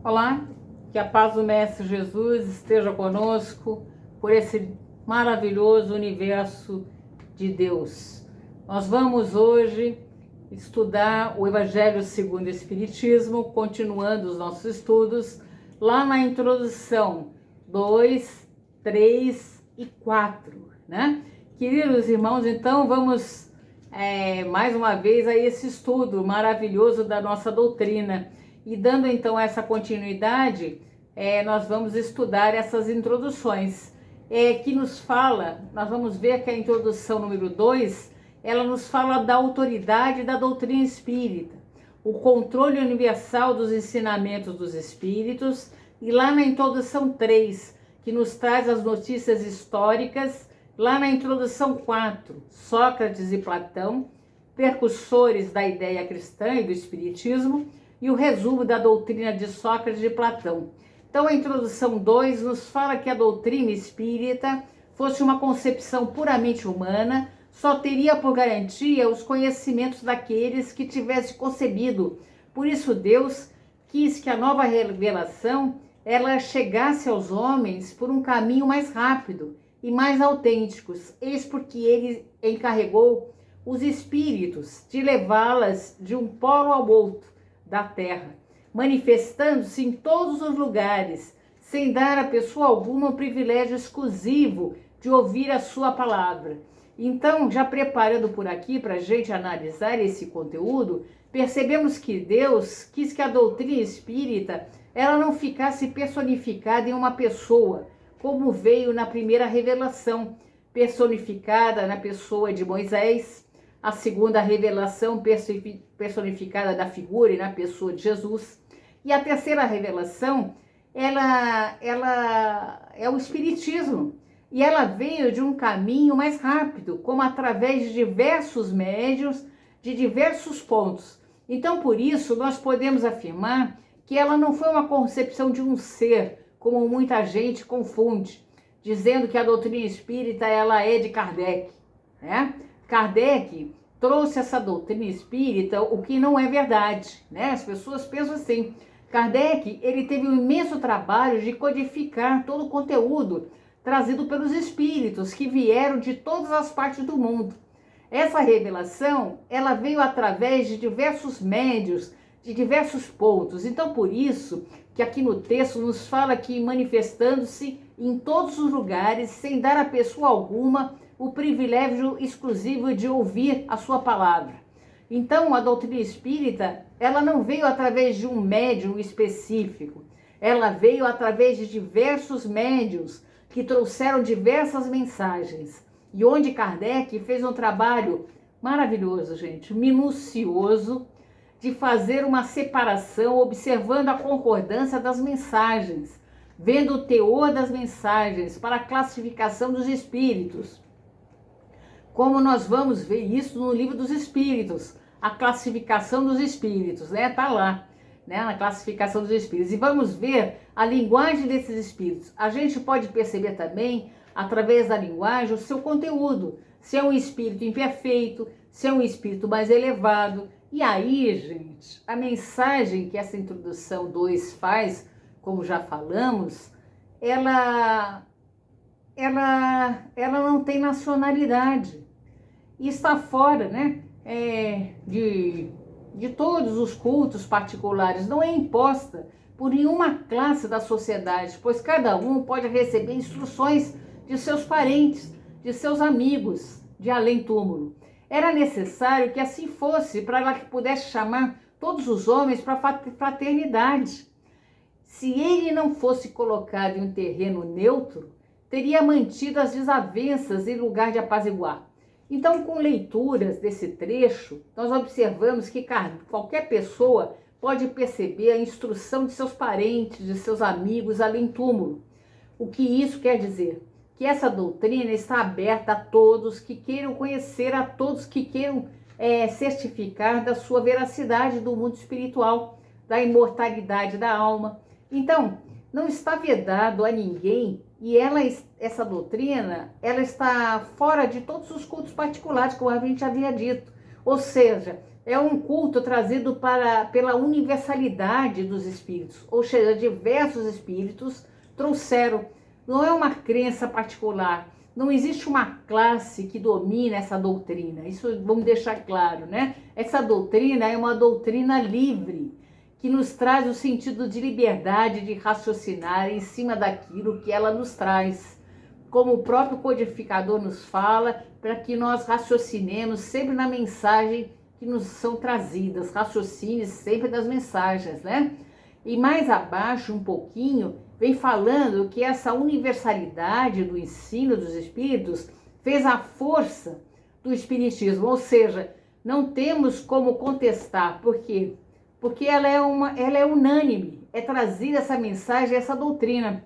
Olá, que a paz do Mestre Jesus esteja conosco por esse maravilhoso universo de Deus. Nós vamos hoje estudar o Evangelho segundo o Espiritismo, continuando os nossos estudos, lá na introdução 2, 3 e 4, né? Queridos irmãos, então vamos mais uma vez a esse estudo maravilhoso da nossa doutrina. E dando então essa continuidade, nós vamos estudar essas introduções que nos fala, nós vamos ver que a introdução número 2, ela nos fala da autoridade da doutrina espírita, o controle universal dos ensinamentos dos espíritos, e lá na introdução 3, que nos traz as notícias históricas, lá na introdução 4, Sócrates e Platão, percussores da ideia cristã e do espiritismo, e o resumo da doutrina de Sócrates e Platão. Então, a introdução 2 nos fala que a doutrina espírita fosse uma concepção puramente humana, só teria por garantia os conhecimentos daqueles que tivesse concebido. Por isso, Deus quis que a nova revelação ela chegasse aos homens por um caminho mais rápido e mais autênticos. Eis porque ele encarregou os espíritos de levá-las de um polo ao outro da terra, manifestando-se em todos os lugares, sem dar a pessoa alguma o privilégio exclusivo de ouvir a sua palavra. Então, já preparando por aqui para a gente analisar esse conteúdo, percebemos que Deus quis que a doutrina espírita ela não ficasse personificada em uma pessoa, como veio na primeira revelação, personificada na pessoa de Moisés, a segunda revelação personificada da figura e na pessoa de Jesus, e a terceira revelação, ela é o Espiritismo, e ela veio de um caminho mais rápido, como através de diversos médiuns, de diversos pontos. Então, por isso, nós podemos afirmar que ela não foi uma concepção de um ser, como muita gente confunde, dizendo que a doutrina espírita ela é de Kardec, né? Kardec trouxe essa doutrina espírita, o que não é verdade, né? As pessoas pensam assim. Kardec, ele teve um imenso trabalho de codificar todo o conteúdo trazido pelos espíritos que vieram de todas as partes do mundo. Essa revelação, ela veio através de diversos médios, de diversos pontos. Então, por isso que aqui no texto nos fala que manifestando-se em todos os lugares, sem dar a pessoa alguma o privilégio exclusivo de ouvir a sua palavra. Então, a doutrina espírita, ela não veio através de um médium específico, ela veio através de diversos médiuns que trouxeram diversas mensagens. E onde Kardec fez um trabalho maravilhoso, gente, minucioso, de fazer uma separação, observando a concordância das mensagens, vendo o teor das mensagens para a classificação dos espíritos. Como nós vamos ver isso no Livro dos Espíritos, a classificação dos espíritos, né? Tá lá, né? Na classificação dos espíritos. E vamos ver a linguagem desses espíritos. A gente pode perceber também, através da linguagem, o seu conteúdo. Se é um espírito imperfeito, se é um espírito mais elevado. E aí, gente, a mensagem que essa introdução 2 faz, como já falamos, ela não tem nacionalidade. E está fora, né, de todos os cultos particulares, não é imposta por nenhuma classe da sociedade, pois cada um pode receber instruções de seus parentes, de seus amigos, de além-túmulo. Era necessário que assim fosse, para que pudesse chamar todos os homens para a fraternidade. Se ele não fosse colocado em um terreno neutro, teria mantido as desavenças em lugar de apaziguar. Então, com leituras desse trecho, nós observamos que qualquer pessoa pode perceber a instrução de seus parentes, de seus amigos além-túmulo. O que isso quer dizer? Que essa doutrina está aberta a todos que queiram conhecer, a todos que queiram certificar da sua veracidade do mundo espiritual, da imortalidade da alma. Então, não está vedado a ninguém, e essa doutrina, ela está fora de todos os cultos particulares, como a gente havia dito. Ou seja, é um culto trazido pela universalidade dos espíritos, ou seja, diversos espíritos trouxeram. Não é uma crença particular, não existe uma classe que domina essa doutrina, isso vamos deixar claro, né? Essa doutrina é uma doutrina livre, que nos traz o sentido de liberdade de raciocinar em cima daquilo que ela nos traz. Como o próprio codificador nos fala, para que nós raciocinemos sempre na mensagem que nos são trazidas, raciocine sempre das mensagens, né? E mais abaixo, um pouquinho, vem falando que essa universalidade do ensino dos espíritos fez a força do espiritismo, ou seja, não temos como contestar. Por quê? Porque ela é unânime, é trazida essa mensagem, essa doutrina,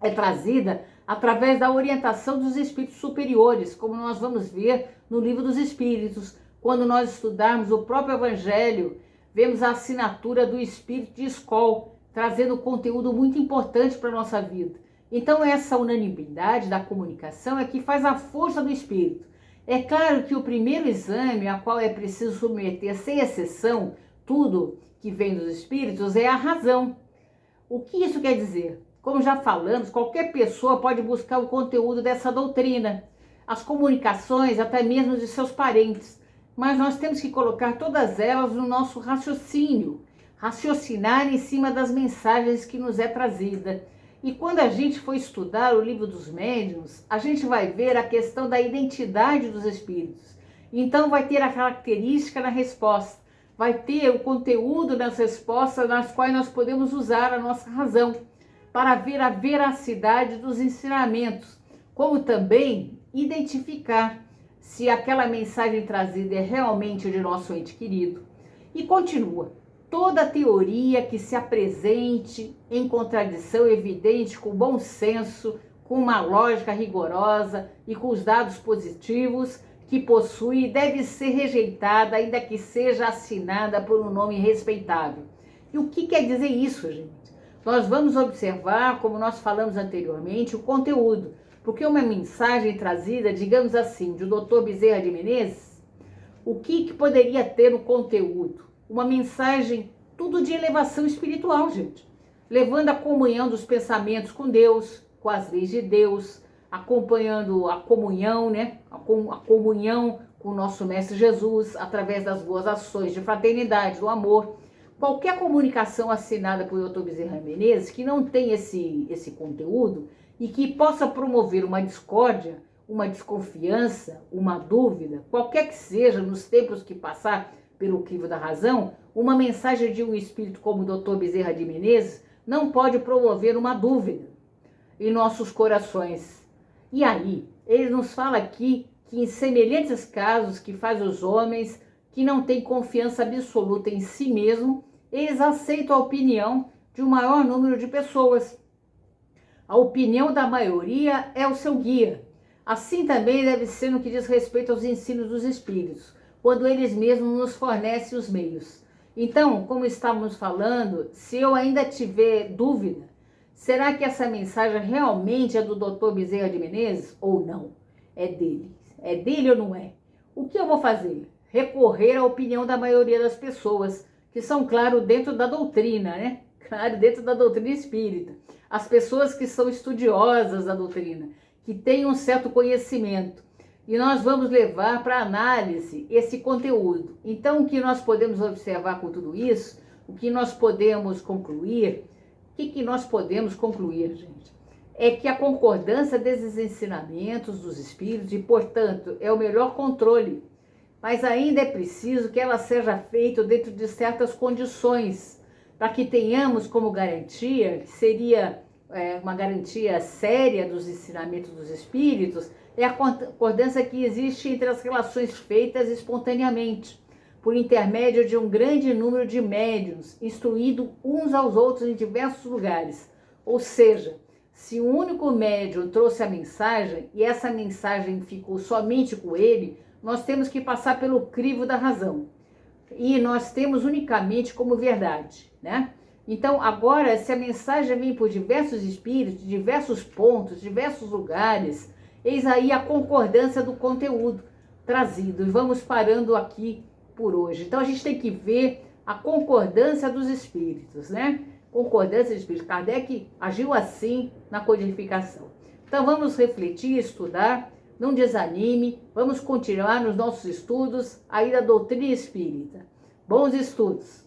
é trazida através da orientação dos espíritos superiores, como nós vamos ver no Livro dos Espíritos. Quando nós estudarmos o próprio Evangelho, vemos a assinatura do Espírito de Skol, trazendo conteúdo muito importante para a nossa vida. Então, essa unanimidade da comunicação é que faz a força do Espírito. É claro que o primeiro exame a qual é preciso submeter, sem exceção, tudo que vem dos Espíritos, é a razão. O que isso quer dizer? Como já falamos, qualquer pessoa pode buscar o conteúdo dessa doutrina, as comunicações até mesmo de seus parentes, mas nós temos que colocar todas elas no nosso raciocínio, raciocinar em cima das mensagens que nos é trazida. E quando a gente for estudar o Livro dos Médiuns, a gente vai ver a questão da identidade dos espíritos. Então vai ter a característica na resposta, vai ter o conteúdo nas respostas nas quais nós podemos usar a nossa razão para ver a veracidade dos ensinamentos, como também identificar se aquela mensagem trazida é realmente de nosso ente querido. E continua, toda teoria que se apresente em contradição evidente com bom senso, com uma lógica rigorosa e com os dados positivos que possui, deve ser rejeitada, ainda que seja assinada por um nome respeitável. E o que quer dizer isso, gente? Nós vamos observar, como nós falamos anteriormente, o conteúdo. Porque uma mensagem trazida, digamos assim, do Dr. Bezerra de Menezes, o que poderia ter no conteúdo? Uma mensagem, tudo de elevação espiritual, gente. Levando a comunhão dos pensamentos com Deus, com as leis de Deus, acompanhando a comunhão, né? A comunhão com o nosso Mestre Jesus, através das boas ações de fraternidade, do amor. Qualquer comunicação assinada por Dr. Bezerra de Menezes que não tem esse conteúdo e que possa promover uma discórdia, uma desconfiança, uma dúvida, qualquer que seja, nos tempos que passar pelo crivo da razão, uma mensagem de um espírito como o Dr. Bezerra de Menezes não pode promover uma dúvida em nossos corações. E aí, ele nos fala aqui que em semelhantes casos que faz os homens que não têm confiança absoluta em si mesmo, eles aceitam a opinião de um maior número de pessoas. A opinião da maioria é o seu guia. Assim também deve ser no que diz respeito aos ensinos dos espíritos, quando eles mesmos nos fornecem os meios. Então, como estávamos falando, se eu ainda tiver dúvida, será que essa mensagem realmente é do Dr. Bezerra de Menezes ou não? É dele. É dele ou não é? O que eu vou fazer? Recorrer à opinião da maioria das pessoas, que são, claro, dentro da doutrina, né? Claro, dentro da doutrina espírita. As pessoas que são estudiosas da doutrina, que têm um certo conhecimento. E nós vamos levar para análise esse conteúdo. Então, o que nós podemos observar com tudo isso, o que nós podemos concluir, o que nós podemos concluir, gente? É que a concordância desses ensinamentos dos espíritos, e, portanto, é o melhor controle. Mas ainda é preciso que ela seja feita dentro de certas condições, para que tenhamos como garantia, que seria uma garantia séria dos ensinamentos dos espíritos, é a concordância que existe entre as relações feitas espontaneamente, por intermédio de um grande número de médiuns, instruídos uns aos outros em diversos lugares. Ou seja, se um único médium trouxe a mensagem e essa mensagem ficou somente com ele, nós temos que passar pelo crivo da razão. E nós temos unicamente como verdade, né? Então, agora, se a mensagem vem por diversos espíritos, diversos pontos, diversos lugares, eis aí a concordância do conteúdo trazido. E vamos parando aqui por hoje. Então a gente tem que ver a concordância dos espíritos, né? Concordância dos espíritos. Kardec agiu assim na codificação. Então vamos refletir, estudar, não desanime, vamos continuar nos nossos estudos aí da doutrina espírita. Bons estudos!